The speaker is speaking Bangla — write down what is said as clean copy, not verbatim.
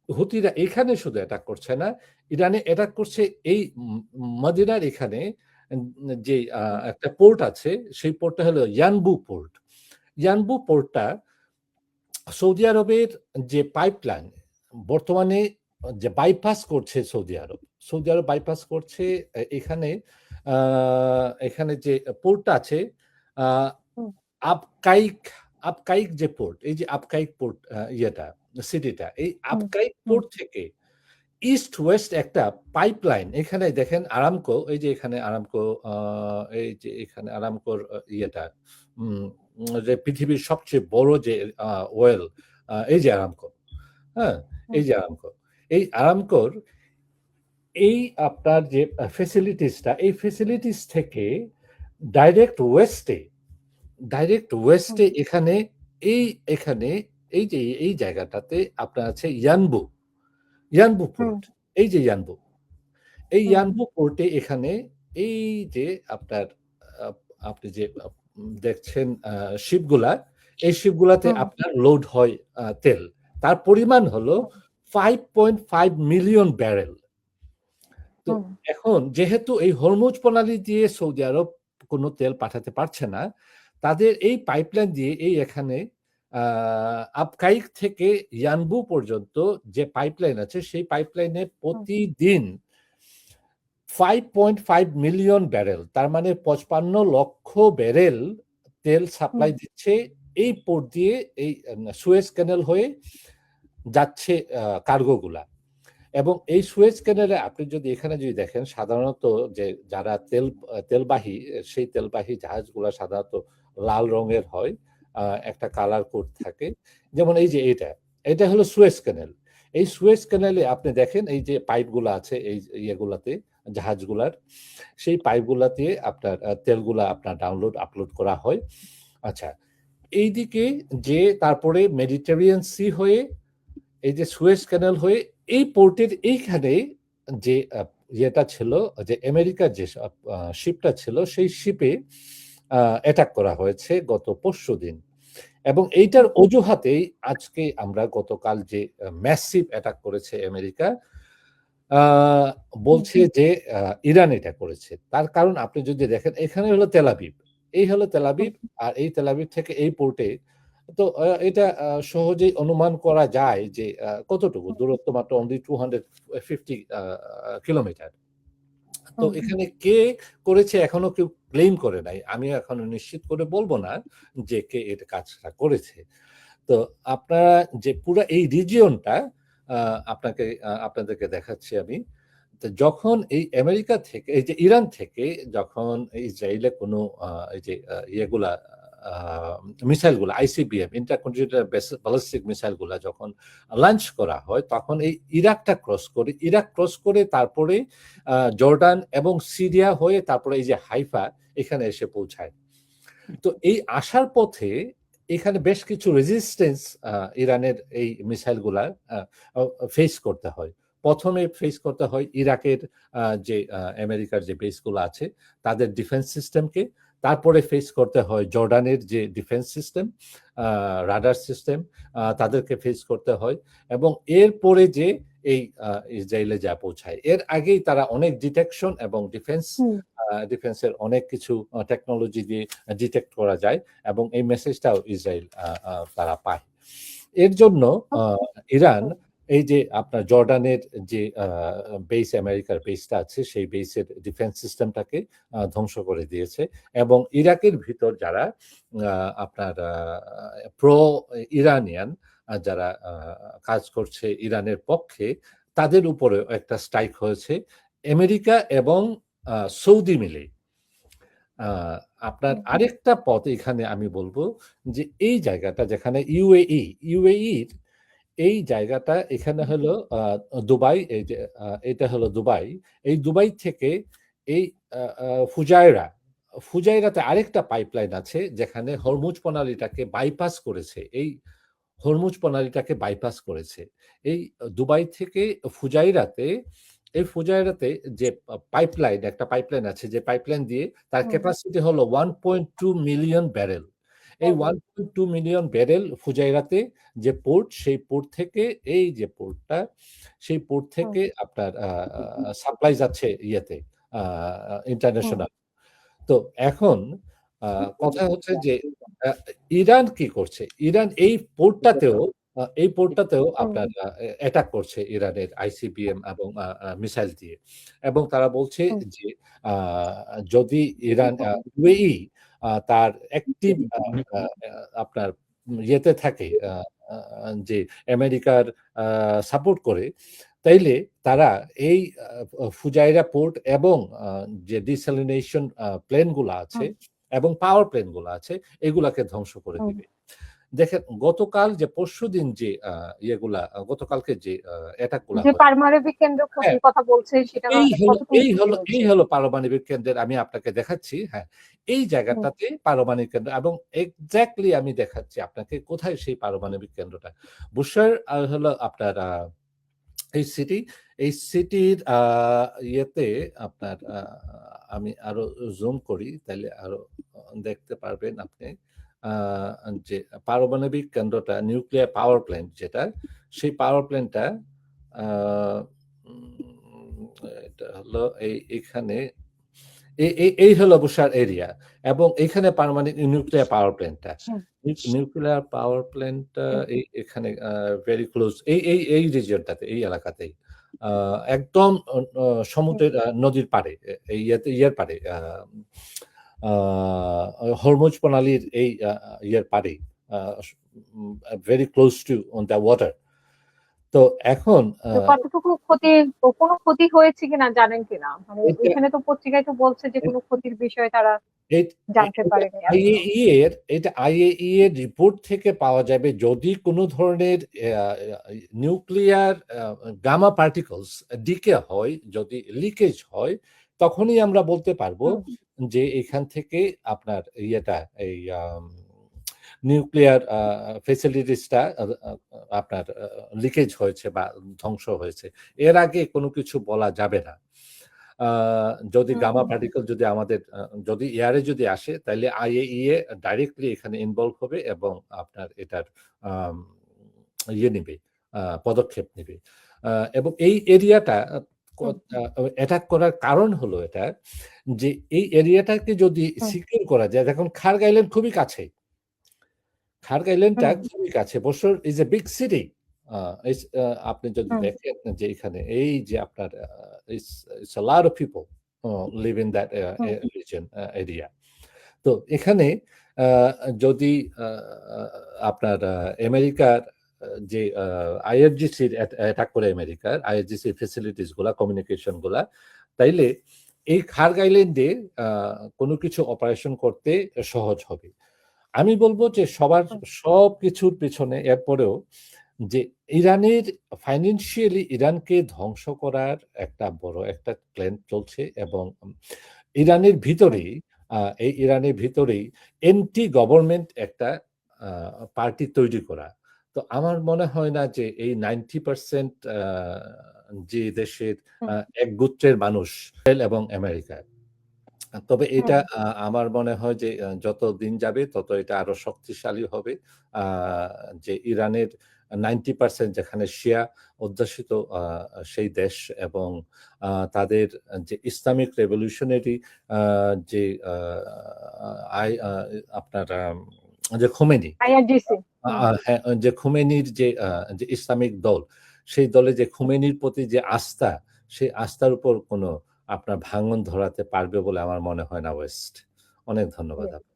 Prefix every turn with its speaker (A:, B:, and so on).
A: হুতিরা এখানে শুধু অ্যাটাক করছে না, ইরানে অ্যাটাক করছে এই মদিনার এখানে যে একটা পোর্ট আছে, সেই পোর্টটা হলো ইয়ানবু পোর্ট। ইয়ানবু পোর্টটা সৌদি আরবের যে পাইপলাইন বর্তমানে যে বাইপাস করছে সৌদি আরব বাইপাস করছে এখানে এখানে যে পোর্টটা আছে
B: হুম,
A: আপকাইক আপকাইক যে পোর্ট, এই যে আপকাইক পোর্ট ইয়েটা সিটিটা, এই
B: হুম,
A: আপকাইক
B: হুম,
A: পোর্ট থেকে ইস্ট ওয়েস্ট একটা পাইপলাইন, এখানে দেখেন আরামকো, এই যে এখানে আরামকো, এই যে এখানে আরামকোর ইয়েটা, যে পৃথিবীর সবচেয়ে বড় যে ওয়েল, এই যে আরামকো, হ্যাঁ,
B: হুম,
A: এই যে আরামকো, এই আরামকোর এই আপনার যে ফেসিলিটিসটা, এই ফেসিলিটিস থেকে ডাইরেক্ট ওয়েস্টে ডাইরেক্ট
B: হুম,
A: ওয়েস্টে এখানে এই এখানে এই যে এই জায়গাটাতে আপনার আছে ইয়ানবু
B: হুম,
A: পোর্ট, এই যে ইয়ানবু, এই
B: হুম,
A: ইয়ানবু পোর্টে এখানে এই যে আপনার আপনি যে দেখছেন শিপগুলা, এই শিপগুলাতে
B: হুম,
A: আপনার লোড হয় তেল। তার পরিমাণ হলো 5.5 মিলিয়ন ব্যারেল। তো
B: হুম,
A: এখন যেহেতু এই হরমুজ প্রণালী দিয়ে সৌদি আরব কোনো তেল পাঠাতে পারছে না, তাদের এই পাইপলাইন দিয়ে এই এখানে আবকাইক থেকে ইয়ানবু পর্যন্ত যে পাইপলাইন আছে, সেই পাইপলাইনে
B: হুম,
A: প্রতিদিন 5.5 মিলিয়ন ব্যারেল, তার মানে 55 লক্ষ ব্যারেল তেল
B: হুম,
A: সাপ্লাই দিচ্ছে এই পোর্ট দিয়ে, এই সুয়েজ ক্যানেল হয়ে যাচ্ছে কার্গোগুলা। এবং এই সুয়েজ ক্যানেলে আপনি যদি এখানে যদি দেখেন, সাধারণত যে যারা তেলবাহী, সেই তেলবাহী জাহাজগুলা সাধারণত লাল রঙের হয়, একটা কালার কোড থাকে। যেমন এই যে এটা হলো সুয়েজ ক্যানেল। এই সুয়েজ ক্যানেলে আপনি দেখেন এই যে পাইপগুলো আছে এই ইয়েগুলাতে, জাহাজগুলার, সেই পাইপগুলাতে আপনার তেলগুলা আপনার আপলোড করা হয়। আচ্ছা, এইদিকে যে তারপরে মেডিটেরিয়ান সি হয়ে এই যে সুয়েজ ক্যানেল হয়ে এই পোর্টের এইখানে যে ইয়েটা ছিল, যে আমেরিকার যে শিপটা ছিল, সেই শিপে অ্যাটাক করা হয়েছে গত পরশুদিন। এবং এইটার
B: হুম,
A: অজুহাতেই আজকে আমরা গতকাল যে ম্যাসিভ অ্যাটাক করেছে আমেরিকা, আহ,
B: হুম,
A: বলছে যে ইরান এটা করেছে। তার কারণ আপনি যদি দেখেন, এখানে হলো তেলাবিব, এই হলো তেলাবিব, আর এই তেলাবিব থেকে এই পোর্টে, তো এটা সহজেই অনুমান করা যায় যে কতটুকু দূরত্ব, মাত্র অনলি 250 কিলোমিটার। তো
B: হুম,
A: এখানে কে করেছে এখনো কেউ ক্লেম করে নাই, আমি এখনো নিশ্চিত করে বলবো না যে কে এটা কাজটা করেছে। তো আপনারা যে পুরো এই রিজিয়নটা আপনাদেরকে দেখাচ্ছি আমি। তো যখন এই আমেরিকা থেকে, এই যে ইরান থেকে যখন ইসরায়েলে কোনো এই যে ইয়েগুলা মিসাইলগুলো, আইসিবিএম, ইন্টারকন্টিনেন্টাল ব্যালিস্টিক মিসাইলগুলা যখন লঞ্চ করা হয়, তখন এই ইরাক ক্রস করে তারপরে জর্ডান এবং সিরিয়া হয়ে তারপরে এই যে হাইফা, এখানে এসে পৌঁছায়। তো এই আসার পথে এখানে বেশ কিছু রেজিস্ট্যান্স ইরানের এই মিসাইলগুলা ফেস করতে হয়। প্রথমে ফেস করতে হয় ইরাকের যে আমেরিকার যে বেসগুলো আছে, তাদের ডিফেন্স সিস্টেমকে। তারপরে ফেস করতে হয় জর্ডানের যে ডিফেন্স সিস্টেম, রাডার সিস্টেম, তাদেরকে ফেস করতে হয়। এবং এরপরে যে এই ইসরায়েলে যা পৌঁছায়, এর আগেই তারা অনেক ডিটেকশন এবং
B: হুম,
A: ডিফেন্সের অনেক কিছু টেকনোলজি দিয়ে ডিটেক্ট করা যায়, এবং এই মেসেজটাও ইসরায়েল তারা পায়। এর জন্য ইরান এই যে আপনার জর্ডানের যে বেস, আমেরিকার বেসটা আছে, সেই বেসের ডিফেন্স সিস্টেমটাকে ধ্বংস করে দিয়েছে। এবং ইরাকের ভিতর যারা আপনার প্রো ইরানিয়ান যারা কাজ করছে ইরানের পক্ষে, তাদের উপরেও একটা স্ট্রাইক হয়েছে আমেরিকা এবং সৌদি মিলে। আহ, আপনার
B: হুম,
A: আরেকটা পথ এখানে আমি বলবো, যে এই জায়গাটা যেখানে ইউএইর এই জায়গাটা, এখানে হলো দুবাই, এই যে এটা হলো দুবাই। এই দুবাই থেকে এই ফুজাইরাতে আরেকটা পাইপলাইন আছে, যেখানে হরমুজ প্রণালীটাকে বাইপাস করেছে। এই দুবাই থেকে ফুজাইরাতে, এই ফুজাইরাতে যে একটা পাইপলাইন আছে, যে পাইপলাইন দিয়ে তার
B: হুম,
A: ক্যাপাসিটি হলো 1.2 মিলিয়ন ব্যারেল। এই 1.2 মিলিয়ন ব্যারেল ফুজাইরাতে যে পোর্ট, সেই পোর্ট থেকে এই যে পোর্টটা, সেই পোর্ট থেকে আপনার সাপ্লাই যাচ্ছে ইয়েতে ইন্টারন্যাশনাল। তো এখন কথা হচ্ছে যে ইরান কি করছে? ইরান এই পোর্টটাতেও আপনার অ্যাটাক করছে ইরানের আইসিবিএম এবং মিসাইল দিয়ে। এবং তারা বলছে যে যদি ইরান ইউএই তার অ্যাক্টিভ আপনার ইয়েতে থাকে, যে আমেরিকার সাপোর্ট করে, তাইলে তারা এই ফুজাইরা পোর্ট এবং যে ডিস্যালিনেশন প্লেনগুলো আছে এবং পাওয়ার প্লেনগুলো আছে, এগুলাকে ধ্বংস করে দিবে। দেখেন গতকাল যে পরশুদিন যে ইয়েগুলা, গতকালকে যে অ্যাটাকগুলা
B: যে পারমাণবিক কেন্দ্র ক্ষতির কথা বলছে সেটা
A: এই হলো পারমাণবিক কেন্দ্রের, আমি আপনাকে দেখাচ্ছি। হ্যাঁ, এই জায়গাটাতে পারমাণবিক কেন্দ্র, এবং এক্স্যাক্টলি আমি দেখাচ্ছি আপনাকে কোথায় সেই পারমাণবিক কেন্দ্রটা। বুশার হলো আপনার এই সিটির ইয়েতে আপনার আমি আরো জুম করি, তাহলে আরো দেখতে পারবেন আপনি যে পারমাণবিক কেন্দ্রটা, নিউক্লিয়ার পাওয়ার প্ল্যান্ট যেটা, সেই পাওয়ার প্ল্যান্টটা এটা হলো এখানে, এই হলো বুশার এরিয়া, এবং এখানে পারমাণবিক নিউক্লিয়ার পাওয়ার প্ল্যান্টটা, নিউক্লিয়ার পাওয়ার প্ল্যান্টটা এখানে ভেরি ক্লোজ, এই রিজিয়নটাতে, এই এলাকাতেই, একদম সমুদ্রের নদীর পাড়ে, ইয়ের পাড়ে, হরমুজ প্রণালীর এই ইয়ের পাড়ে, very close to the water. তো এখন
B: কতটুকু কোনো ক্ষতি হয়েছে কিনা জানেন কিনা? মানে এখানে তো পত্রিকায় তো বলছে যে কোনো ক্ষতির বিষয়ে তারা জানতে পারেনি।
A: আইএই এর রিপোর্ট থেকে পাওয়া যাবে যদি কোনো ধরনের নিউক্লিয়ার গামা পার্টিকলস ডিকে হয়, যদি লিকেজ হয়, তখনই আমরা বলতে পারবো যে এখান থেকে আপনার ইয়েটা, এই নিউক্লিয়ার ফেসিলিটিসটা আপনার লিকেজ হয়েছে বা ধ্বংস হয়েছে। এর আগে কোনো কিছু বলা যাবে না। যদি গামা পার্টিকেল যদি আমাদের যদি এয়ারে যদি আসে, তাহলে আইএইএ ডাইরেক্টলি এখানে ইনভলভ হবে এবং আপনার এটার ইয়ে নেবে, পদক্ষেপ নেবে। এবং এই এরিয়াটা অ্যাটাক করার কারণ হলো এটা, যে এই এরিয়াটাকে যদি সিকিউর করা যায়, দেখুন খার্গ আইল্যান্ড খুবই কাছে, খার্গ আইল্যান্ডটা খুবই কাছে, বছর ইজ এ বিগ সিটি। আপনি যদি দেখেন যে এখানে এই যে আপনার it's a lot of people live in that region area. তো এখানে যদি আপনার আমেরিকার যে আইআরজিসির অ্যাটাক করে, আমেরিকার আইআরজিসির ফেসিলিটিস গুলা, কমিউনিকেশন গুলা, তাইলে এই খার্গ আইল্যান্ডে কোনো কিছু অপারেশন করতে সহজ হবে। আমি বলবো যে সব কিছুর পিছনে এরপরেও যে ইরানের ফাইন্যান্সিয়ালি ইরানকে ধ্বংস করার একটা বড় একটা প্ল্যান চলছে, এবং ইরানের ভিতরেই এই ইরানের ভিতরেই এন্টি গভর্নমেন্ট একটা পার্টি তৈরি করা। তো আমার মনে হয় না যে এই 90% যে দেশের এক গোত্রের মানুষ এবং আমেরিকা, তবে এটা আমার মনে হয় যে যত দিন যাবে তত এটা আরো শক্তিশালী হবে। যে ইরানের 90% যেখানে শিয়া অধ্যুষিত সেই দেশ, এবং তাদের যে ইসলামিক রেভলিউশনারি যে আপনার যে খোমেনি, হ্যাঁ, যে খোমেনির যে ইসলামিক দল, সেই দলে যে খোমেনির প্রতি যে আস্থা, সেই আস্থার উপর কোনো আপনার ভাঙন ধরাতে পারবে বলে আমার মনে হয় না ওয়েস্ট। অনেক ধন্যবাদ।